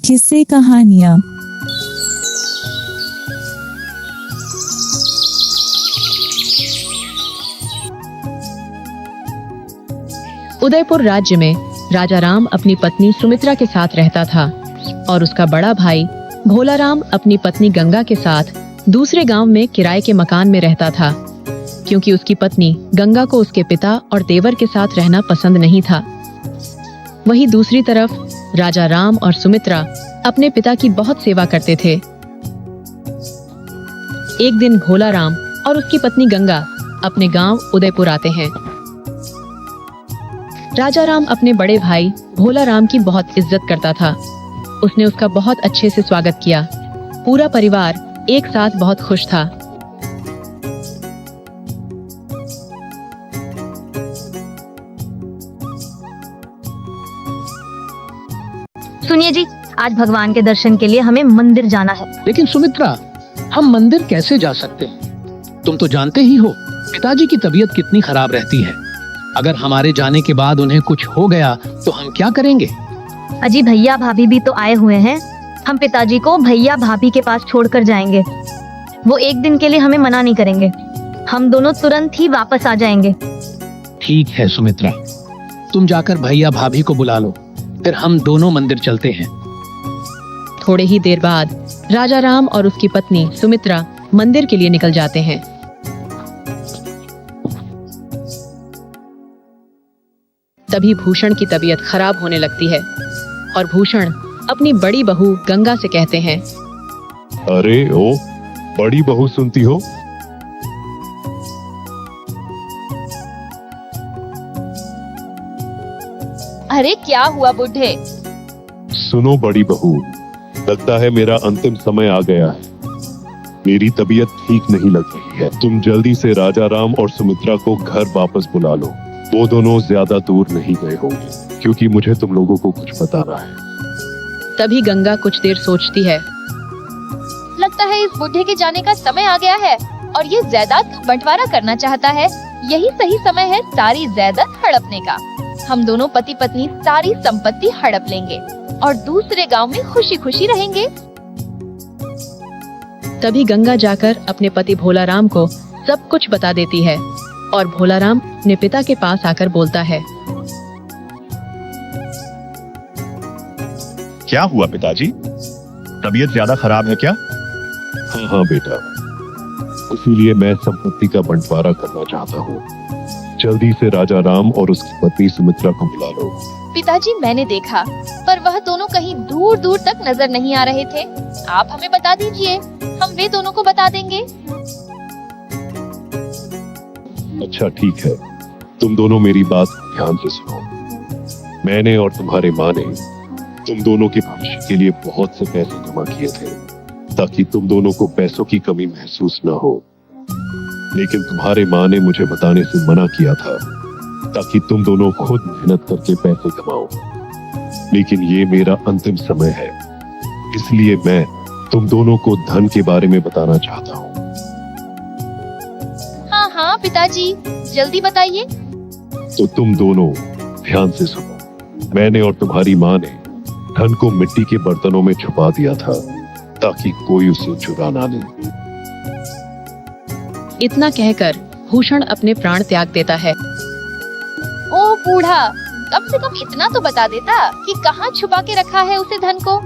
किस्से कहानियाँ। उदयपुर राज्य में राजा राम अपनी पत्नी सुमित्रा के साथ रहता था और उसका बड़ा भाई भोला राम अपनी पत्नी गंगा के साथ दूसरे गांव में किराए के मकान में रहता था, क्योंकि उसकी पत्नी गंगा को उसके पिता और देवर के साथ रहना पसंद नहीं था। वहीं दूसरी तरफ राजा राम और सुमित्रा अपने पिता की बहुत सेवा करते थे। एक दिन भोला राम और उसकी पत्नी गंगा अपने गांव उदयपुर आते हैं। राजा राम अपने बड़े भाई भोला राम की बहुत इज्जत करता था। उसने उसका बहुत अच्छे से स्वागत किया। पूरा परिवार एक साथ बहुत खुश था। सुनिए जी, आज भगवान के दर्शन के लिए हमें मंदिर जाना है। लेकिन सुमित्रा, हम मंदिर कैसे जा सकते हैं? तुम तो जानते ही हो पिताजी की तबीयत कितनी खराब रहती है। अगर हमारे जाने के बाद उन्हें कुछ हो गया तो हम क्या करेंगे? अजी, भैया भाभी भी तो आए हुए हैं। हम पिताजी को भैया भाभी के पास छोड़कर जाएंगे। वो एक दिन के लिए हमें मना नहीं करेंगे। हम दोनों तुरंत ही वापस आ जाएंगे। ठीक है सुमित्रा, तुम जाकर भैया भाभी को बुला लो, फिर हम दोनों मंदिर चलते हैं। थोड़े ही देर बाद राजा राम और उसकी पत्नी सुमित्रा मंदिर के लिए निकल जाते हैं। तभी भूषण की तबीयत खराब होने लगती है और भूषण अपनी बड़ी बहू गंगा से कहते हैं, अरे ओ बड़ी बहू, सुनती हो? अरे क्या हुआ बूढ़े? सुनो बड़ी बहू, लगता है मेरा अंतिम समय आ गया है। मेरी तबीयत ठीक नहीं लग रही है। तुम जल्दी से राजा राम और सुमित्रा को घर वापस बुला लो। वो दोनों ज्यादा दूर नहीं गए होंगे, क्योंकि मुझे तुम लोगों को कुछ बताना है। तभी गंगा कुछ देर सोचती है। लगता है इस बूढ़े के जाने का समय आ गया है और ये जायदाद का बंटवारा करना चाहता है। यही सही समय है सारी जायदाद हड़पने का। हम दोनों पति पत्नी सारी संपत्ति हड़प लेंगे और दूसरे गांव में खुशी खुशी रहेंगे। तभी गंगा जाकर अपने पति भोला राम को सब कुछ बता देती है और भोला राम अपने पिता के पास आकर बोलता है, क्या हुआ पिताजी? तबीयत ज्यादा खराब है क्या? हाँ बेटा, इसीलिए मैं संपत्ति का बंटवारा करना चाहता हूँ। जल्दी से राजा राम और उसकी पत्नी सुमित्रा को बुला लो। पिताजी, मैंने देखा, पर वह दोनों कहीं दूर दूर तक नजर नहीं आ रहे थे। आप हमें बता दीजिए, हम वे दोनों को बता देंगे। अच्छा ठीक है, तुम दोनों मेरी बात ध्यान से सुनो। मैंने और तुम्हारे माँ ने तुम दोनों के भविष्य के लिए बहुत से पैसे जमा किए थे, ताकि तुम दोनों को पैसों की कमी महसूस न हो। लेकिन तुम्हारे माँ ने मुझे बताने से मना किया था, ताकि तुम दोनों खुद मेहनत करके पैसे कमाओ। लेकिन ये मेरा अंतिम समय है, इसलिए मैं तुम दोनों को धन के बारे में बताना चाहता हूँ। हाँ हाँ पिताजी, जल्दी बताइए। तो तुम दोनों ध्यान से सुनो। मैंने और तुम्हारी माँ ने धन को मिट्टी के बर्तनों में छुपा दिया था, ताकि कोई उसे चुरा ना ले। इतना कहकर भूषण अपने प्राण त्याग देता है। ओ बूढ़ा, कम से कम इतना तो बता देता कि कहाँ छुपा के रखा है उसे धन को।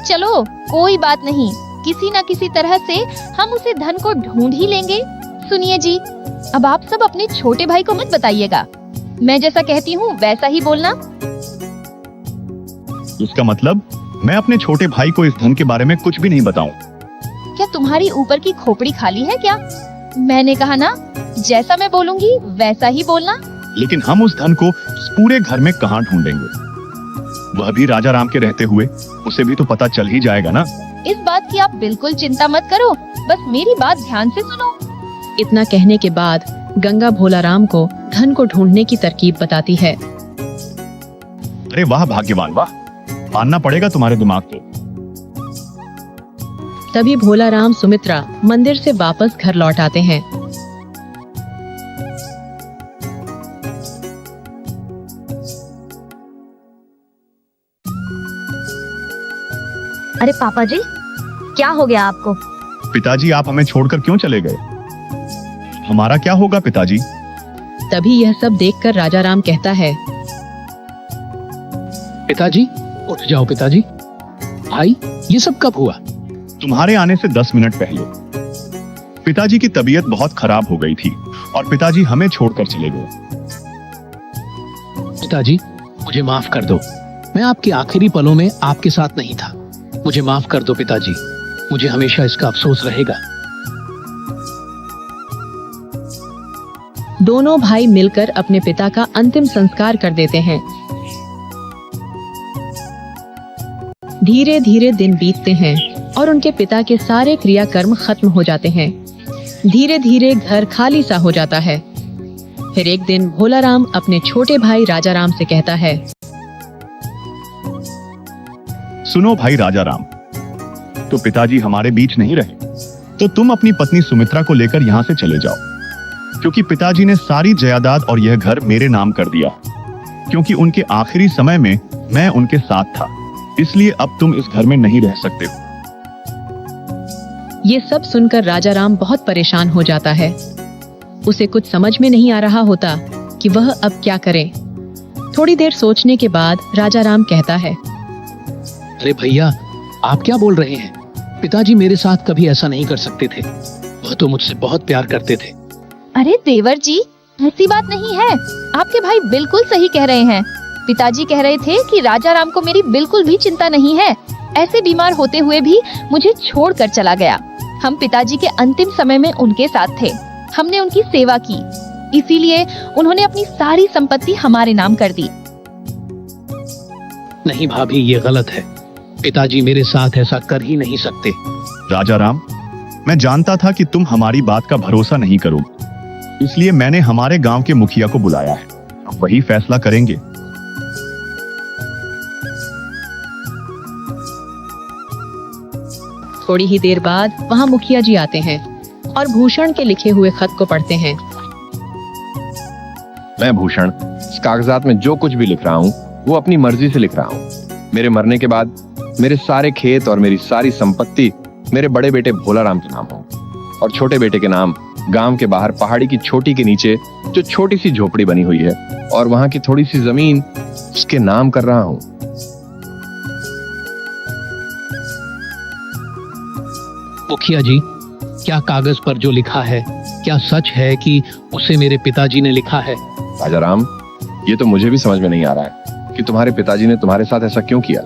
चलो कोई बात नहीं, किसी न किसी तरह से हम उसे धन को ढूंढ ही लेंगे। सुनिए जी, अब आप सब अपने छोटे भाई को मत बताइएगा। मैं जैसा कहती हूँ वैसा ही बोलना। इसका मतलब मैं अपने छोटे भाई को इस धन के बारे में कुछ भी नहीं बताऊं। क्या तुम्हारी ऊपर की खोपड़ी खाली है क्या? मैंने कहा ना, जैसा मैं बोलूंगी वैसा ही बोलना। लेकिन हम उस धन को इस पूरे घर में कहाँ ढूंढेंगे? वह भी राजा राम के रहते हुए, उसे भी तो पता चल ही जाएगा ना। इस बात की आप बिल्कुल चिंता मत करो, बस मेरी बात ध्यान से सुनो। इतना कहने के बाद गंगा भोला राम को धन को ढूंढने की तरकीब बताती है। अरे वाह भाग्यवान, वाह, मानना पड़ेगा तुम्हारे दिमाग को। तभी भोला राम सुमित्रा मंदिर से वापस घर लौट आते हैं। अरे पापा जी, क्या हो गया आपको? पिताजी आप हमें छोड़कर क्यों चले गए? हमारा क्या होगा पिताजी? तभी यह सब देखकर राजा राम कहता है, पिताजी उठ जाओ पिताजी। भाई ये सब कब हुआ? तुम्हारे आने से 10 मिनट पहले। पिताजी की तबीयत बहुत खराब हो गई थी और पिताजी हमें छोड़कर चले गए। पिताजी मुझे माफ कर दो, मैं आपके आखिरी पलों में आपके साथ नहीं था। मुझे माफ कर दो पिताजी, मुझे हमेशा इसका अफसोस रहेगा। दोनों भाई मिलकर अपने पिता का अंतिम संस्कार कर देते हैं। धीरे धीरे दिन बीतते हैं और उनके पिता के सारे क्रियाकर्म खत्म हो जाते हैं। धीरे धीरे घर खाली सा हो जाता है। फिर एक दिन भोला राम अपने छोटे भाई राजा राम से कहता है, सुनो भाई राजा राम, तो पिताजी हमारे बीच नहीं रहे, तो तुम अपनी पत्नी सुमित्रा को लेकर यहाँ से चले जाओ, क्योंकि पिताजी ने सारी जायदाद और यह घर मेरे नाम कर दिया। क्योंकि उनके आखिरी समय में मैं उनके साथ था, इसलिए अब तुम इस घर में नहीं रह सकते हो। ये सब सुनकर राजा राम बहुत परेशान हो जाता है। उसे कुछ समझ में नहीं आ रहा होता कि वह अब क्या करे। थोड़ी देर सोचने के बाद राजा राम कहता है, अरे भैया आप क्या बोल रहे हैं? पिताजी मेरे साथ कभी ऐसा नहीं कर सकते थे, वह तो मुझसे बहुत प्यार करते थे। अरे देवर जी, ऐसी बात नहीं है। आपके भाई बिल्कुल सही कह रहे हैं। पिताजी कह रहे थे कि राजा राम को मेरी बिल्कुल भी चिंता नहीं है। ऐसे बीमार होते हुए भी मुझे छोड़कर चला गया। हम पिताजी के अंतिम समय में उनके साथ थे। हमने उनकी सेवा की, इसीलिए उन्होंने अपनी सारी संपत्ति हमारे नाम कर दी। नहीं भाभी, ये गलत है। पिताजी मेरे साथ ऐसा कर ही नहीं सकते। राजा राम, मैं जानता था कि तुम हमारी बात का भरोसा नहीं करोगे, इसलिए मैंने हमारे गांव के मुखिया को बुलाया है। अब वही फैसला करेंगे। थोड़ी ही देर बाद वहाँ मुखिया जी आते हैं और भूषण के लिखे हुए खत को पढ़ते हैं। मैं भूषण इस कागजात में जो कुछ भी लिख रहा हूँ वो अपनी मर्जी से लिख रहा हूँ। मेरे मरने के बाद मेरे सारे खेत और मेरी सारी संपत्ति मेरे बड़े बेटे भोला राम के नाम हो, और छोटे बेटे के नाम गांव के बाहर पहाड़ी की चोटी के नीचे जो छोटी सी झोपड़ी बनी हुई है और वहां की थोड़ी सी जमीन उसके नाम कर रहा हूँ। मुखिया जी, क्या कागज पर जो लिखा है क्या सच है कि उसे मेरे पिताजी ने लिखा है? राजा राम, ये तो मुझे भी समझ में नहीं आ रहा है कि तुम्हारे पिताजी ने तुम्हारे साथ ऐसा क्यों किया,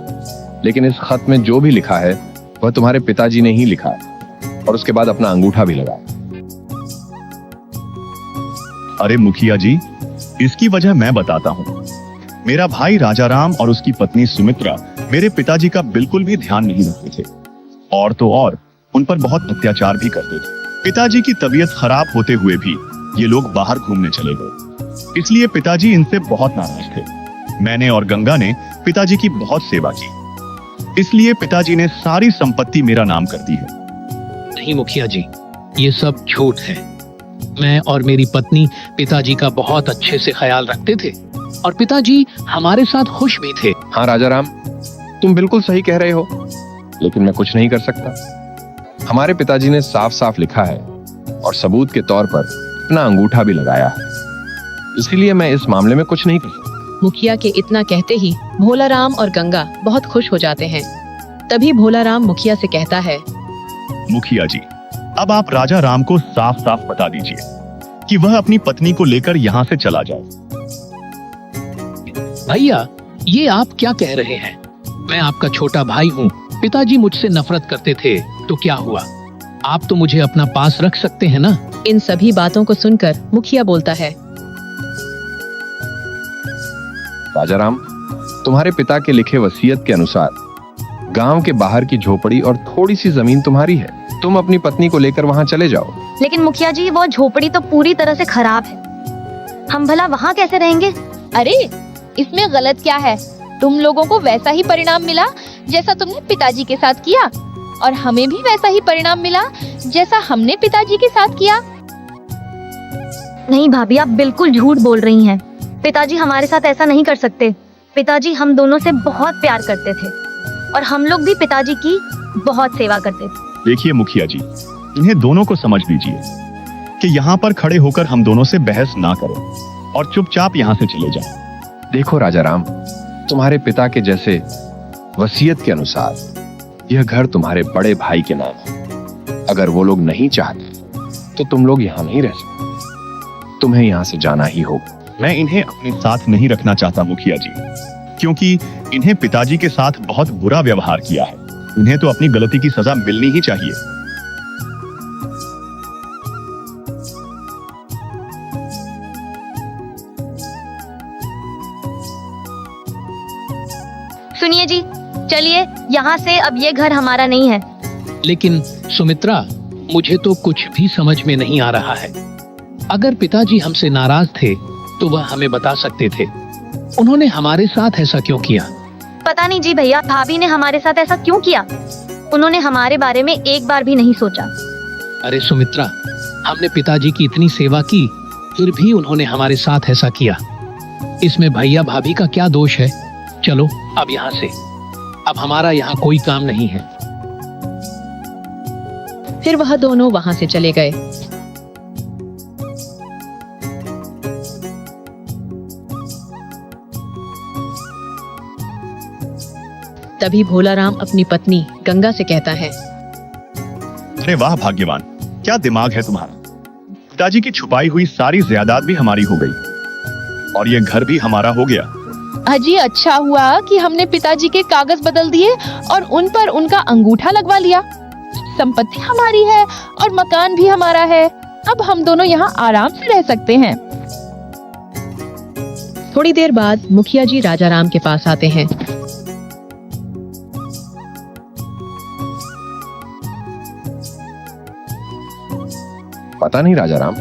लेकिन इस खत में जो भी लिखा है वह तुम्हारे पिताजी ने ही लिखा है और उसके बाद अपना अंगूठा भी लगाया। अरे मुखिया जी, इसकी वजह मैं बताता हूँ। मेरा भाई राजा राम और उसकी पत्नी सुमित्रा मेरे पिताजी का बिल्कुल भी ध्यान नहीं रखते थे, और तो और उन पर बहुत अत्याचार भी करते थे। पिताजी की तबीयत खराब होते हुए भी ये लोग बाहर घूमने चले गए, इसलिए पिताजी इनसे बहुत नाराज थे। मैंने और गंगा ने पिताजी की बहुत सेवा की, इसलिए पिताजी ने सारी संपत्ति मेरा नाम कर दी है। नहीं मुखिया जी, ये सब झूठ है। मैं और मेरी पत्नी पिताजी का बहुत अच्छे से ख्याल रखते थे और पिताजी हमारे साथ खुश भी थे। हाँ राजा राम, तुम बिल्कुल सही कह रहे हो, लेकिन मैं कुछ नहीं कर सकता। हमारे पिताजी ने साफ साफ लिखा है और सबूत के तौर पर अपना अंगूठा भी लगाया है, इसीलिए मैं इस मामले में कुछ नहीं कर सकता। मुखिया के इतना कहते ही भोला राम और गंगा बहुत खुश हो जाते हैं। तभी भोला राम मुखिया से कहता है, मुखिया जी, अब आप राजा राम को साफ साफ बता दीजिए कि वह अपनी पत्नी को लेकर यहाँ से चला जाए। भैया, ये आप क्या कह रहे हैं? मैं आपका छोटा भाई हूँ। पिताजी मुझसे नफरत करते थे तो क्या हुआ? आप तो मुझे अपना पास रख सकते हैं ना? इन सभी बातों को सुनकर मुखिया बोलता है, राजा राम, तुम्हारे पिता के लिखे वसीयत के अनुसार गांव के बाहर की झोपड़ी और थोड़ी सी जमीन तुम्हारी है। तुम अपनी पत्नी को लेकर वहां चले जाओ। लेकिन मुखिया जी, वो झोपड़ी तो पूरी तरह से खराब है। हम भला वहाँ कैसे रहेंगे? अरे इसमें गलत क्या है? तुम लोगों को वैसा ही परिणाम मिला जैसा तुमने पिताजी के साथ किया, और हमें भी वैसा ही परिणाम मिला जैसा हमने पिताजी के साथ किया। नहीं भाभी, आप बिल्कुल झूठ बोल रही हैं। पिताजी हमारे साथ ऐसा नहीं कर सकते। पिताजी हम दोनों से बहुत प्यार करते थे। और हम लोग भी पिताजी की बहुत सेवा करते थे। देखिए मुखिया जी, इन्हें दोनों को समझ लीजिए कि यहाँ पर खड़े होकर हम दोनों से बहस ना करें और चुपचाप यहाँ से चले जाएं। देखो राजाराम, तुम्हारे पिता के जैसे वसीयत के अनुसार यह घर तुम्हारे बड़े भाई के नाम है। अगर वो लोग नहीं चाहते तो तुम लोग यहाँ नहीं रह सकते, तुम्हें यहाँ से जाना ही होगा। मैं इन्हें अपने साथ नहीं रखना चाहता मुखिया जी, क्योंकि इन्हें पिताजी के साथ बहुत बुरा व्यवहार किया है। इन्हें तो अपनी गलती की सजा मिलनी ही चाहिए। सुनिए जी, चलिए यहाँ से, अब ये घर हमारा नहीं है। लेकिन सुमित्रा, मुझे तो कुछ भी समझ में नहीं आ रहा है। अगर पिताजी हमसे नाराज थे तो वह हमें बता सकते थे। उन्होंने हमारे साथ ऐसा क्यों किया? पता नहीं जी भैया, भाभी ने हमारे साथ ऐसा क्यों किया? उन्होंने हमारे बारे में एक बार भी नहीं सोचा। अरे सुमित्रा, हमने पिताजी की इतनी सेवा की, फिर भी उन्होंने हमारे साथ ऐसा किया। इसमें भैया भाभी का क्या दोष है? चलो अब यहाँ से, अब हमारा यहाँ कोई काम नहीं है। फिर वह दोनों वहां से चले गए। तभी भोलाराम अपनी पत्नी गंगा से कहता है, अरे वाह भाग्यवान, क्या दिमाग है तुम्हारा। पिताजी की छुपाई हुई सारी जायदाद भी हमारी हो गई और ये घर भी हमारा हो गया। अजी अच्छा हुआ कि हमने पिताजी के कागज बदल दिए और उन पर उनका अंगूठा लगवा लिया। संपत्ति हमारी है और मकान भी हमारा है। अब हम दोनों यहाँ आराम से रह सकते हैं। थोड़ी देर बाद मुखिया जी राजाराम के पास आते हैं। पता नहीं राजाराम,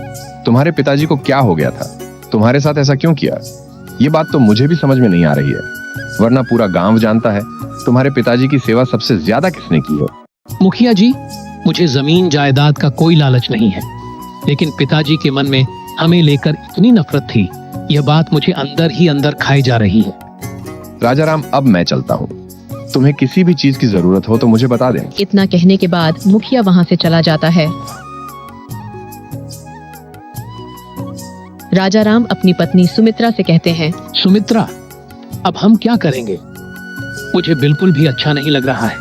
तुम्हारे पिताजी को क्या हो गया था, तुम्हारे साथ ऐसा क्यों किया? ये बात तो मुझे भी समझ में नहीं आ रही है, वरना पूरा गांव जानता है तुम्हारे पिताजी की सेवा सबसे ज्यादा किसने की है। मुखिया जी, मुझे जमीन जायदाद का कोई लालच नहीं है, लेकिन पिताजी के मन में हमें लेकर इतनी नफरत थी, यह बात मुझे अंदर ही अंदर खाई जा रही है। राजाराम, अब मैं चलता हूँ। तुम्हें किसी भी चीज की जरूरत हो तो मुझे बता दें। इतना कहने के बाद मुखिया वहां से चला जाता है। राजाराम अपनी पत्नी सुमित्रा से कहते हैं, सुमित्रा, अब हम क्या करेंगे? मुझे बिल्कुल भी अच्छा नहीं लग रहा है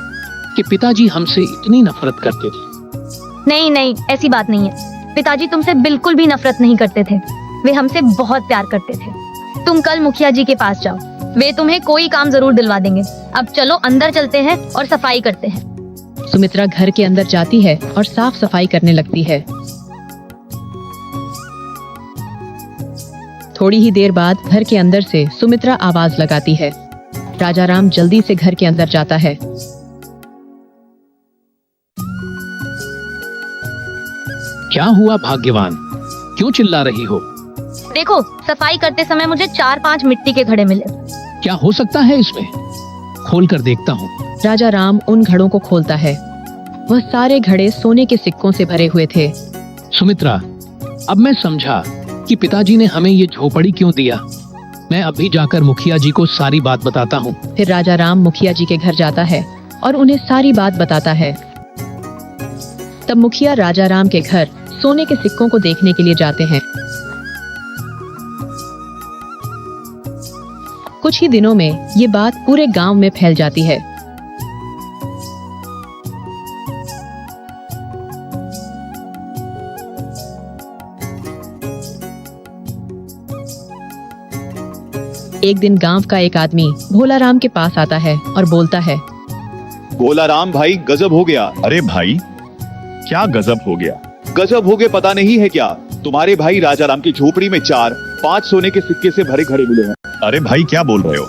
कि पिताजी हमसे इतनी नफरत करते थे। नहीं नहीं, ऐसी बात नहीं है। पिताजी तुमसे बिल्कुल भी नफरत नहीं करते थे, वे हमसे बहुत प्यार करते थे। तुम कल मुखिया जी के पास जाओ, वे तुम्हें कोई काम जरूर दिलवा देंगे। अब चलो अंदर चलते हैं और सफाई करते हैं। सुमित्रा घर के अंदर जाती है और साफ सफाई करने लगती है। थोड़ी ही देर बाद घर के अंदर से सुमित्रा आवाज लगाती है। राजाराम जल्दी से घर के अंदर जाता है। क्या हुआ भाग्यवान, क्यों चिल्ला रही हो? देखो, सफाई करते समय मुझे 4-5 मिट्टी के घड़े मिले। क्या हो सकता है इसमें? खोल कर देखता हूँ। राजाराम उन घड़ों को खोलता है। वह सारे घड़े सोने के सिक्कों से भरे हुए थे। सुमित्रा, अब मैं समझा कि पिताजी ने हमें ये झोपड़ी क्यों दिया। मैं अभी जाकर मुखिया जी को सारी बात बताता हूँ। फिर राजाराम मुखिया जी के घर जाता है और उन्हें सारी बात बताता है। तब मुखिया राजाराम के घर सोने के सिक्कों को देखने के लिए जाते हैं। कुछ ही दिनों में ये बात पूरे गांव में फैल जाती है। एक दिन गांव का एक आदमी भोलाराम के पास आता है और बोलता है, भोलाराम भाई, गजब हो गया। अरे भाई, क्या गजब हो गया? गजब हो गए पता नहीं है क्या? तुम्हारे भाई राजाराम की झोपड़ी में 4-5 सोने के सिक्के से भरे घड़े मिले हैं। अरे भाई, क्या बोल रहे हो?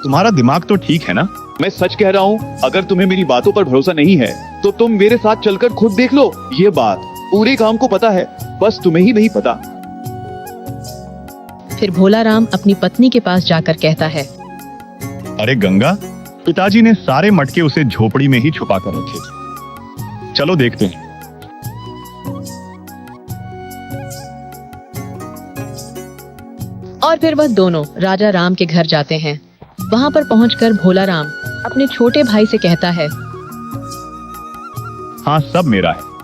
तुम्हारा दिमाग तो ठीक है ना? मैं सच कह रहा हूँ। अगर तुम्हें मेरी बातों पर भरोसा नहीं है तो तुम मेरे साथ चलकर खुद देख लो। ये बात पूरे गांव को पता है, बस तुम्हें ही नहीं पता। फिर भोलाराम अपनी पत्नी के पास जाकर कहता है, अरे गंगा, पिताजी ने सारे मटके उसे झोपड़ी में ही छुपा कर रखे थे। चलो देखते हैं। और फिर वह दोनों राजाराम के घर जाते हैं। वहां पर पहुंचकर भोलाराम अपने छोटे भाई से कहता है, हाँ, सब मेरा है।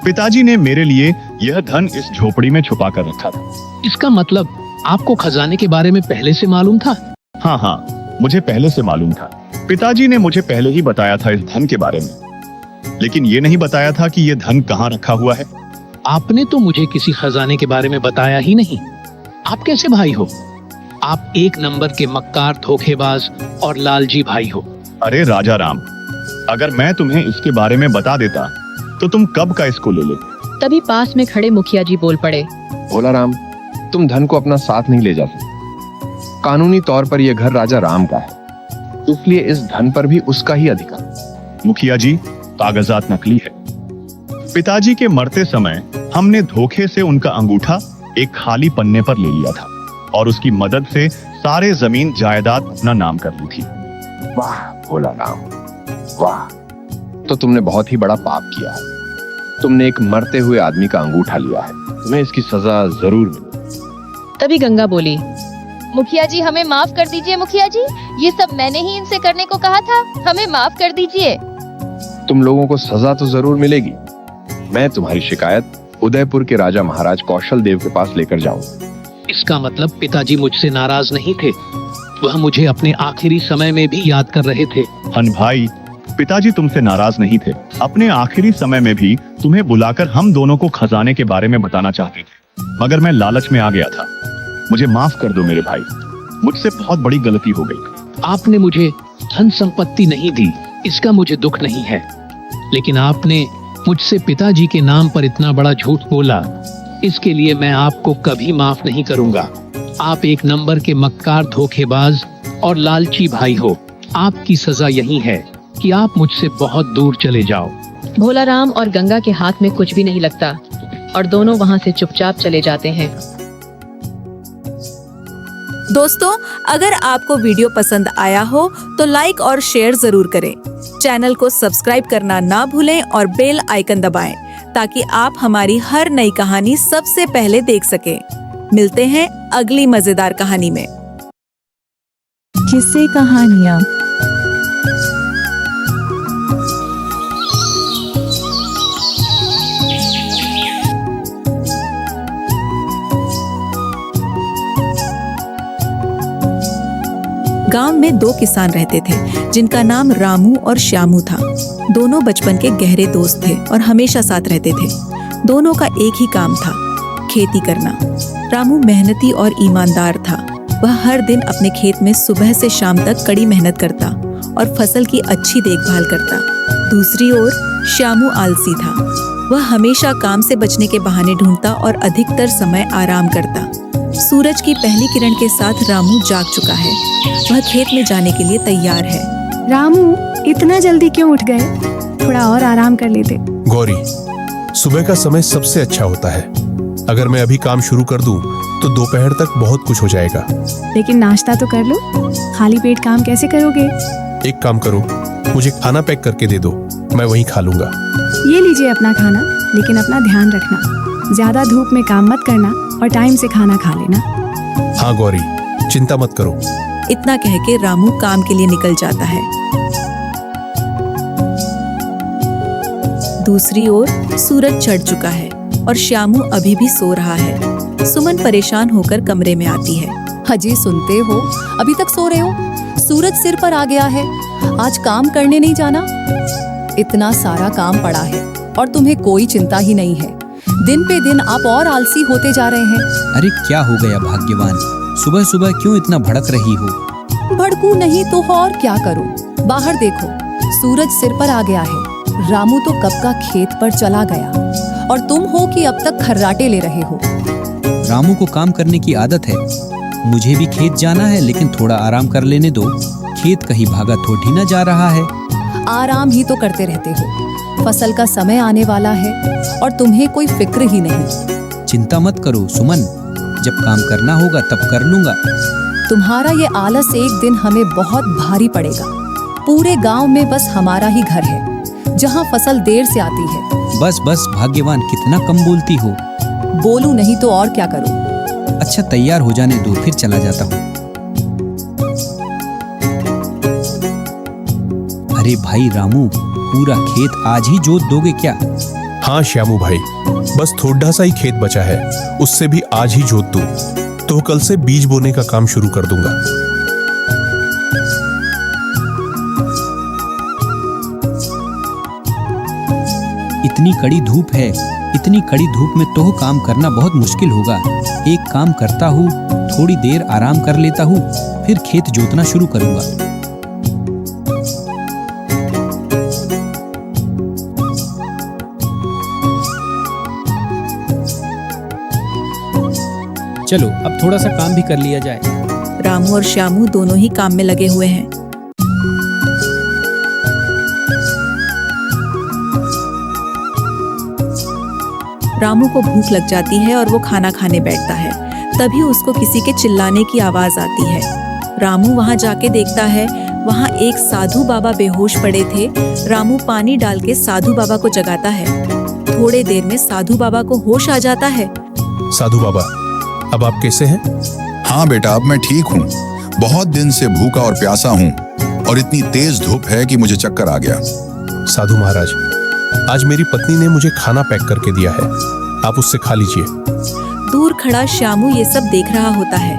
पिताजी ने मेरे लिए यह धन इस झोपड़ी में छुपा कर रखा था। इसका मतलब आपको खजाने के बारे में पहले से मालूम था? हाँ हाँ, मुझे पहले से मालूम था। पिताजी ने मुझे पहले ही बताया था इस धन के बारे में, लेकिन ये नहीं बताया था कि यह धन कहाँ रखा हुआ है। आपने तो मुझे किसी खजाने के बारे में बताया ही नहीं। आप कैसे भाई हो? आप एक नंबर के मक्कार, धोखेबाज और लालची भाई हो। अरे राजा राम, अगर मैं तुम्हें इसके बारे में बता देता तो तुम कब का इसको ले लेते। तभी पास में खड़े मुखिया जी बोल पड़े, भोला राम, तुम धन को अपना साथ नहीं ले जा सकते। कानूनी तौर पर यह घर राजा राम का है, इसलिए इस धन पर भी उसका ही अधिकार। मुखिया जी, कागजात नकली है। पिताजी के मरते समय हमने धोखे से उनका अंगूठा एक खाली पन्ने पर ले लिया था और उसकी मदद से सारे जमीन जायदाद अपना नाम कर ली थी। वाह भोला राम, वाह, तो तुमने बहुत ही बड़ा पाप किया है। तुमने एक मरते हुए आदमी का अंगूठा लिया है, तुम्हें इसकी सजा जरूर मिलेगी। तभी गंगा बोली, मुखिया जी हमें माफ कर दीजिए। मुखिया जी, ये सब मैंने ही इनसे करने को कहा था, हमें माफ कर दीजिए। तुम लोगों को सजा तो जरूर मिलेगी। मैं तुम्हारी शिकायत उदयपुर के राजा महाराज कौशल देव के पास लेकर जाऊंगा। इसका मतलब पिताजी मुझसे नाराज नहीं थे, वह मुझे अपने आखिरी समय में भी याद कर रहे थे। हन भाई, पिताजी तुमसे नाराज नहीं थे। अपने आखिरी समय में भी तुम्हें बुलाकर हम दोनों को खजाने के बारे में बताना चाहते थे, मगर मैं लालच में आ गया था। मुझे माफ कर दो मेरे भाई, मुझसे बहुत बड़ी गलती हो गई। आपने मुझे धन संपत्ति नहीं दी, इसका मुझे दुख नहीं है, लेकिन आपने मुझसे पिताजी के नाम पर इतना बड़ा झूठ बोला, इसके लिए मैं आपको कभी माफ नहीं करूंगा। आप एक नंबर के मक्कार, धोखेबाज और लालची भाई हो। आपकी सजा यही है कि आप मुझसे बहुत दूर चले जाओ। भोला राम और गंगा के हाथ में कुछ भी नहीं लगता और दोनों वहाँ से चुपचाप चले जाते हैं। दोस्तों, अगर आपको वीडियो पसंद आया हो तो लाइक और शेयर जरूर करें। चैनल को सब्सक्राइब करना ना भूलें और बेल आइकन दबाएं ताकि आप हमारी हर नई कहानी सबसे पहले देख सकें। मिलते हैं अगली मजेदार कहानी में। किस्से कहानियाँ। गांव में दो किसान रहते थे जिनका नाम रामू और श्यामू था। दोनों बचपन के गहरे दोस्त थे और हमेशा साथ रहते थे। दोनों का एक ही काम था, खेती करना। रामू मेहनती और ईमानदार था। वह हर दिन अपने खेत में सुबह से शाम तक कड़ी मेहनत करता और फसल की अच्छी देखभाल करता। दूसरी ओर श्यामू आलसी था। वह हमेशा काम से बचने के बहाने ढूंढता और अधिकतर समय आराम करता। सूरज की पहली किरण के साथ रामू जाग चुका है। वह खेत में जाने के लिए तैयार है। रामू, इतना जल्दी क्यों उठ गए? थोड़ा और आराम कर लेते। गौरी, सुबह का समय सबसे अच्छा होता है। अगर मैं अभी काम शुरू कर दूं तो दोपहर तक बहुत कुछ हो जाएगा। लेकिन नाश्ता तो कर लो, खाली पेट काम कैसे करोगे? एक काम करो, मुझे खाना पैक करके दे दो, मैं वहीं खा लूंगा। ये लीजिए अपना खाना, लेकिन अपना ध्यान रखना, ज्यादा धूप में काम मत करना और टाइम से खाना खा लेना। हाँ गौरी, चिंता मत करो। इतना कह के रामू काम के लिए निकल जाता है। दूसरी ओर सूरज चढ़ चुका है और श्यामू अभी भी सो रहा है। सुमन परेशान होकर कमरे में आती है। अजी, सुनते हो? अभी तक सो रहे हो? सूरज सिर पर आ गया है, आज काम करने नहीं जाना? इतना सारा काम पड़ा है और तुम्हें कोई चिंता ही नहीं है। दिन पे दिन आप और आलसी होते जा रहे हैं। अरे क्या हो गया भाग्यवान, सुबह सुबह क्यों इतना भड़क रही हो? भड़कू नहीं तो और क्या करूं? बाहर देखो, सूरज सिर पर आ गया है। रामू तो कब का खेत पर चला गया और तुम हो कि अब तक खर्राटे ले रहे हो। रामू को काम करने की आदत है, मुझे भी खेत जाना है, लेकिन थोड़ा आराम कर लेने दो। खेत कहीं भागा थोड़ी न जा रहा है। आराम ही तो करते रहते हो। फसल का समय आने वाला है और तुम्हें कोई फिक्र ही नहीं। चिंता मत करो सुमन, जब काम करना होगा तब कर लूंगा। तुम्हारा ये आलस एक दिन हमें बहुत भारी पड़ेगा। पूरे गांव में बस हमारा ही घर है जहां फसल देर से आती है। बस बस भाग्यवान, कितना कम बोलती हो। बोलूं नहीं तो और क्या करूं? अच्छा तैयार हो जाने दो, फिर चला जाता हूँ। अरे भाई रामू, पूरा खेत आज ही जोत दोगे क्या? हाँ श्यामू भाई, बस थोड़ा सा ही खेत बचा है, उससे भी आज ही जोत दूं, तो कल से बीज बोने का काम शुरू कर दूंगा। इतनी कड़ी धूप है, इतनी कड़ी धूप में तो काम करना बहुत मुश्किल होगा। एक काम करता हूँ, थोड़ी देर आराम कर लेता हूँ, फिर खेत जोतना शुरू करूंगा। चलो अब थोड़ा सा काम भी कर लिया जाए। रामू और श्यामू दोनों ही काम में लगे हुए हैं। रामू को भूख लग जाती है और वो खाना खाने बैठता है। तभी उसको किसी के चिल्लाने की आवाज आती है। रामू वहां जाके देखता है, वहां एक साधु बाबा बेहोश पड़े थे। रामू पानी डाल के साधु बाबा को जगाता है। थोड़े देर में साधु बाबा को होश आ जाता है। साधु बाबा, अब आप कैसे हैं? हाँ बेटा, अब मैं ठीक हूँ। बहुत दिन से भूखा और प्यासा हूँ और इतनी तेज धूप है कि मुझे चक्कर आ गया। साधु महाराज, आज मेरी पत्नी ने मुझे खाना पैक करके दिया है, आप उससे खा लीजिए। दूर खड़ा श्यामू ये सब देख रहा होता है।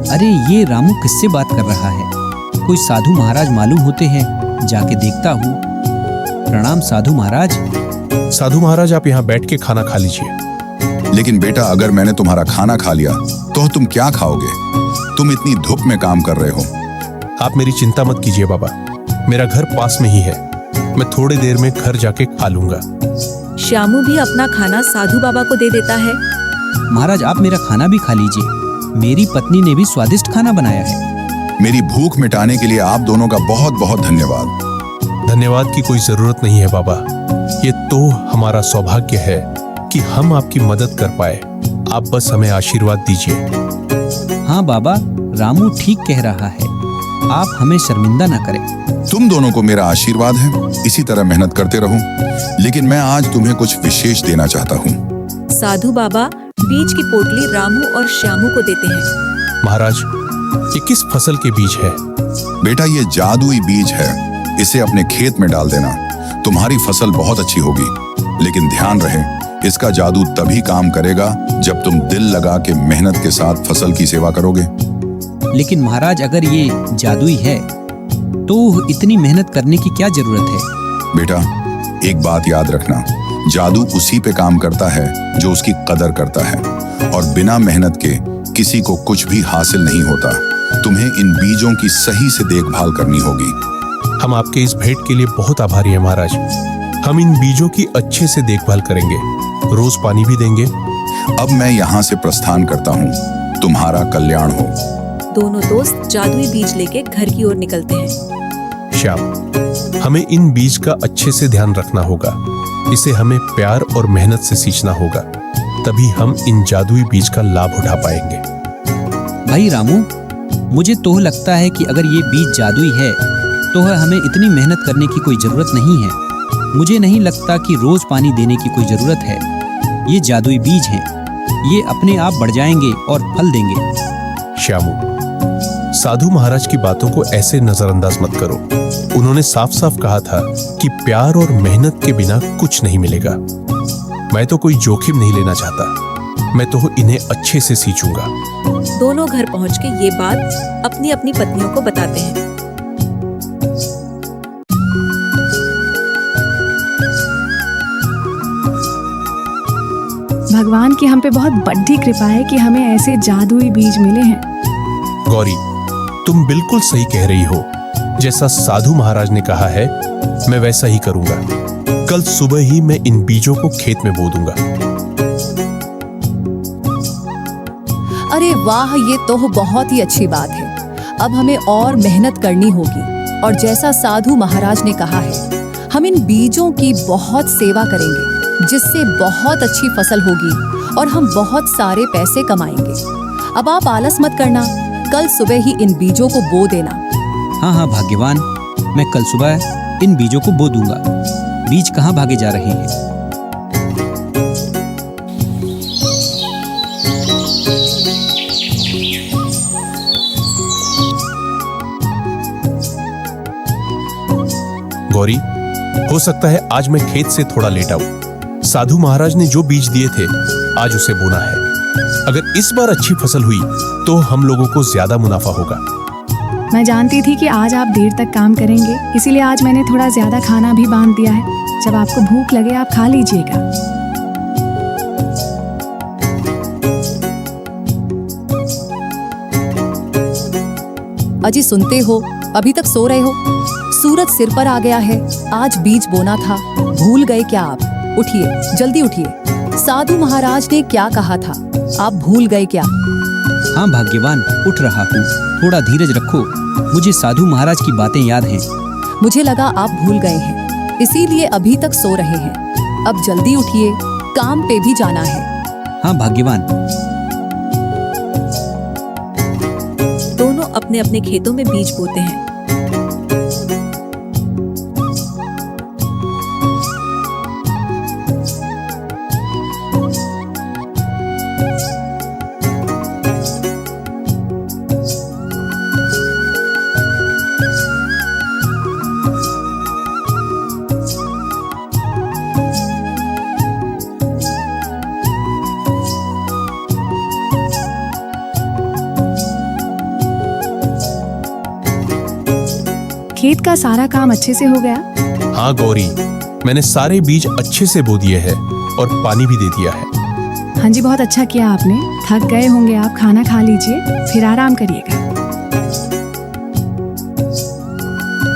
अरे ये रामू किससे बात कर रहा है? कोई साधु महाराज मालूम होते हैं, जाके देखता हूँ। प्रणाम साधु महाराज। साधु महाराज, आप यहाँ बैठ के खाना खा लीजिए। लेकिन बेटा, अगर मैंने तुम्हारा खाना खा लिया तो तुम क्या खाओगे? तुम इतनी धूप में काम कर रहे हो। आप मेरी चिंता मत कीजिए बाबा, मेरा घर पास में ही है, मैं थोड़ी देर में घर जाके खा लूंगा। श्यामू भी अपना खाना साधु बाबा को दे देता है। महाराज, आप मेरा खाना भी खा लीजिए, मेरी पत्नी ने भी स्वादिष्ट खाना बनाया है। मेरी भूख मिटाने के लिए आप दोनों का बहुत बहुत धन्यवाद। धन्यवाद की कोई जरूरत नहीं है बाबा, ये तो हमारा सौभाग्य है कि हम आपकी मदद कर पाए। आप बस हमें आशीर्वाद दीजिए। हाँ बाबा, रामू ठीक कह रहा है, आप हमें शर्मिंदा न करें। तुम दोनों को मेरा आशीर्वाद है, इसी तरह मेहनत करते रहो। लेकिन मैं आज तुम्हें कुछ विशेष देना चाहता हूँ। साधु बाबा बीज की पोटली रामू और श्यामू को देते हैं। महाराज, ये किस फसल के बीज है? बेटा, ये जादुई बीज है, इसे अपने खेत में डाल देना, तुम्हारी फसल बहुत अच्छी होगी। लेकिन ध्यान रहे, इसका जादू तभी काम करेगा जब तुम दिल लगा के मेहनत के साथ फसल की सेवा करोगे। लेकिन महाराज, अगर ये जादुई है तो इतनी मेहनत करने की क्या जरूरत है? बेटा, एक बात याद रखना, जादू उसी पे काम करता है जो उसकी कदर करता है, और बिना मेहनत के किसी को कुछ भी हासिल नहीं होता। तुम्हें इन बीजों की सही से देखभाल करनी होगी। हम आपके इस भेंट के लिए बहुत आभारी हैं महाराज। हम इन बीजों की अच्छे से देखभाल करेंगे, रोज पानी भी देंगे। अब मैं यहाँ से प्रस्थान करता हूँ, तुम्हारा कल्याण हो। दोनों दोस्त जादुई बीज लेके घर की ओर निकलते हैं। श्याम, हमें इन बीज का अच्छे से ध्यान रखना होगा, इसे हमें प्यार और मेहनत से सींचना होगा, तभी हम इन जादुई बीज का लाभ उठा पाएंगे। भाई रामू, मुझे तो लगता है कि अगर ये बीज जादुई है तो हमें इतनी मेहनत करने की कोई जरूरत नहीं है। मुझे नहीं लगता कि रोज पानी देने की कोई जरूरत है। ये जादुई बीज हैं, ये अपने आप बढ़ जाएंगे और फल देंगे। श्यामू, साधु महाराज की बातों को ऐसे नजरअंदाज मत करो। उन्होंने साफ साफ कहा था कि प्यार और मेहनत के बिना कुछ नहीं मिलेगा। मैं तो कोई जोखिम नहीं लेना चाहता, मैं तो इन्हें अच्छे से सींचूंगा। दोनों घर पहुंच के ये बात अपनी अपनी पत्नियों को बताते हैं। भगवान की हम पे बहुत बड़ी कृपा है कि हमें ऐसे जादुई बीज मिले हैं। गौरी, तुम बिल्कुल सही कह रही हो। जैसा साधु महाराज ने कहा है, मैं वैसा ही करूंगा। कल सुबह ही मैं इन बीजों को खेत में बो दूंगा। अरे वाह, ये तो बहुत ही अच्छी बात है। अब हमें और मेहनत करनी होगी और जैसा साधु महाराज ने कहा है, हम इन बीजों की बहुत सेवा करेंगे, जिससे बहुत अच्छी फसल होगी और हम बहुत सारे पैसे कमाएंगे। अब आप आलस मत करना, कल सुबह ही इन बीजों को बो देना। हाँ हाँ भाग्यवान, मैं कल सुबह इन बीजों को बो दूंगा। बीज कहाँ भागे जा रहे हैं? गौरी, हो सकता है आज मैं खेत से थोड़ा लेट आऊं। साधु महाराज ने जो बीज दिए थे आज उसे बोना है। अगर इस बार अच्छी फसल हुई तो हम लोगों को ज्यादा मुनाफा होगा। मैं जानती थी कि आज आप देर तक काम करेंगे, इसीलिए आज मैंने थोड़ा ज्यादा खाना भी बांध दिया है। जब आपको भूख लगे आप खा लीजिएगा। अजी सुनते हो, अभी तक सो रहे हो? सूरज सिर पर आ गया है। आज बीज बोना था, भूल गए क्या आप? उठिए, जल्दी उठिए। साधु महाराज ने क्या कहा था, आप भूल गए क्या? हाँ भाग्यवान, उठ रहा हूँ। थोड़ा धीरज रखो, मुझे साधु महाराज की बातें याद हैं। मुझे लगा आप भूल गए हैं, इसीलिए अभी तक सो रहे हैं। अब जल्दी उठिए, काम पे भी जाना है। हाँ भाग्यवान। दोनों अपने अपने खेतों में बीज बोते हैं। खेत का सारा काम अच्छे से हो गया? हाँ गौरी, मैंने सारे बीज अच्छे से बो दिए हैं और पानी भी दे दिया है। हाँ जी, बहुत अच्छा किया आपने। थक गए होंगे आप, खाना खा लीजिए, फिर आराम करिएगा।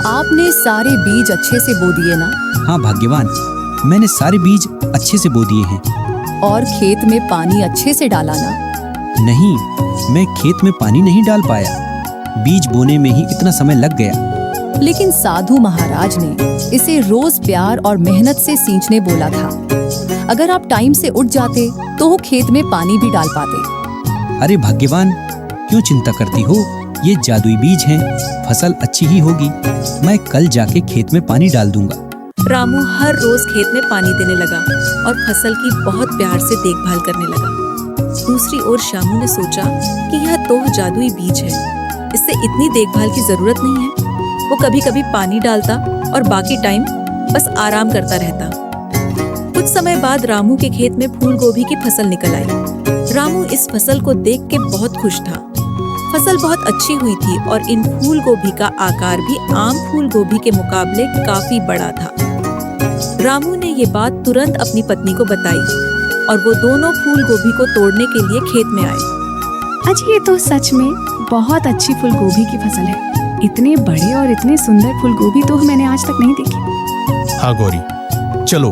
आपने सारे बीज अच्छे से बो दिए ना? हाँ भाग्यवान, मैंने सारे बीज अच्छे से बो दिए हैं। और खेत में पानी अच्छे से डाला ना? नहीं, मैं खेत में पानी नहीं डाल पाया, बीज बोने में ही इतना समय लग गया। लेकिन साधु महाराज ने इसे रोज प्यार और मेहनत से सींचने बोला था। अगर आप टाइम से उठ जाते तो वो खेत में पानी भी डाल पाते। अरे भाग्यवान, क्यों चिंता करती हो? ये जादुई बीज हैं, फसल अच्छी ही होगी। मैं कल जाके खेत में पानी डाल दूंगा। रामू हर रोज खेत में पानी देने लगा और फसल की बहुत प्यार से देखभाल करने लगा। दूसरी ओर श्यामू ने सोचा कि यह तो जादुई बीज है, इससे इतनी देखभाल की जरूरत नहीं है। वो कभी कभी पानी डालता और बाकी टाइम बस आराम करता रहता। कुछ समय बाद रामू के खेत में फूल गोभी की फसल निकल आई। रामू इस फसल को देख के बहुत खुश था। फसल बहुत अच्छी हुई थी और इन फूल गोभी का आकार भी आम फूल गोभी के मुकाबले काफी बड़ा था। रामू ने ये बात तुरंत अपनी पत्नी को बताई और वो दोनों फूल गोभी को तोड़ने के लिए खेत में आए। अजी, ये तो सच में बहुत अच्छी फूल गोभी की फसल है। इतने बड़े और इतने सुंदर फूल गोभी तो मैंने आज तक नहीं देखी। हाँ गौरी, चलो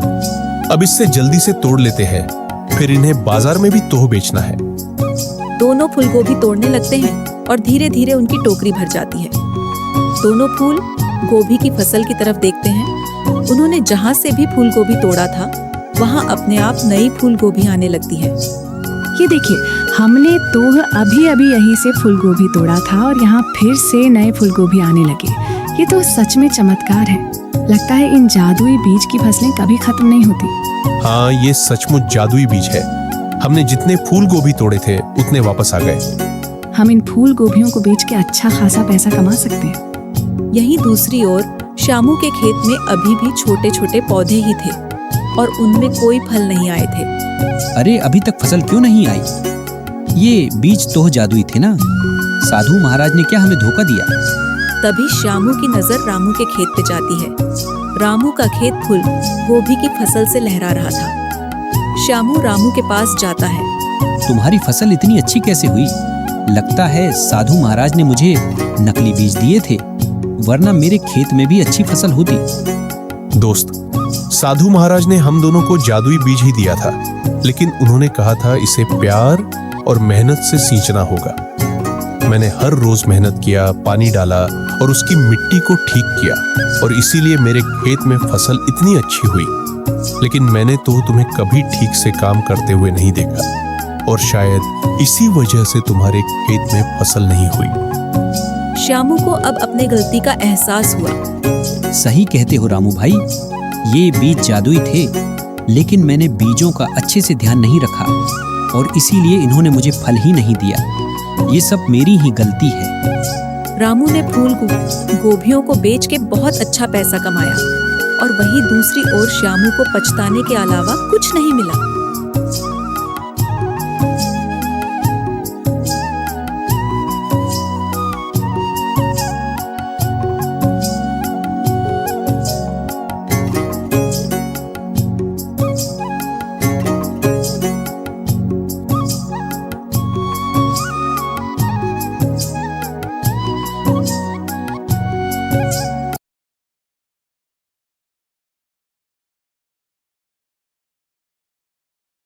अब इससे जल्दी से तोड़ लेते हैं, फिर इन्हें बाजार में भी तोह बेचना है। दोनों फूल गोभी तोड़ने लगते हैं और धीरे धीरे उनकी टोकरी भर जाती है। दोनों फूल गोभी की फसल की तरफ देखते हैं। उन्होंने जहाँ से भी फूल गोभी तोड़ा था वहाँ अपने आप नई फूल गोभी आने लगती है। ये देखिए, हमने तो अभी अभी यहीं से फूल गोभी तोड़ा था और यहाँ फिर से नए फूल गोभी आने लगे। ये तो सच में चमत्कार है। लगता है इन जादुई बीज की फसलें कभी खत्म नहीं होती। हाँ, ये सचमुच जादुई बीज है। हमने जितने फूल गोभी तोड़े थे उतने वापस आ गए। हम इन फूल गोभियों को बेच के अच्छा खासा पैसा कमा सकते हैं। यहीं दूसरी ओर श्यामू के खेत में अभी भी छोटे छोटे पौधे ही थे और उनमें कोई फल नहीं आए थे। अरे अभी तक फसल क्यों नहीं आई? ये बीज तो जादुई थे ना? साधु महाराज ने क्या हमें धोखा दिया? तभी श्यामू की नजर रामू के खेत पे जाती है। रामू का खेत फूल गोभी की फसल से लहरा रहा था। श्यामू रामू के पास जाता है। तुम्हारी फसल इतनी अच्छी कैसे हुई? लगता है साधु महाराज ने मुझे नकली बीज दिए थे, वरना मेरे खेत में भी अच्छी फसल होती। दोस्त, साधु महाराज ने हम दोनों को जादुई बीज ही दिया था, लेकिन उन्होंने कहा था इसे प्यार और मेहनत से सींचना होगा। मैंने हर रोज मेहनत किया, पानी डाला और उसकी मिट्टी को ठीक किया और इसीलिए मेरे खेत में फसल इतनी अच्छी हुई। लेकिन मैंने तो तुम्हें कभी ठीक से काम करते हुए नहीं देखा और शायद इसी वजह से तुम्हारे खेत में फसल नहीं हुई। श्यामू को अब अपने गलती का एहसास हुआ। सही कहते हो रामू भाई, ये बीज जादुई थे, लेकिन मैंने बीजों का अच्छे से ध्यान नहीं रखा और इसीलिए इन्होंने मुझे फल ही नहीं दिया। ये सब मेरी ही गलती है। रामू ने फूल गोभियों को बेच के बहुत अच्छा पैसा कमाया और वहीं दूसरी ओर श्यामू को पछताने के अलावा कुछ नहीं मिला।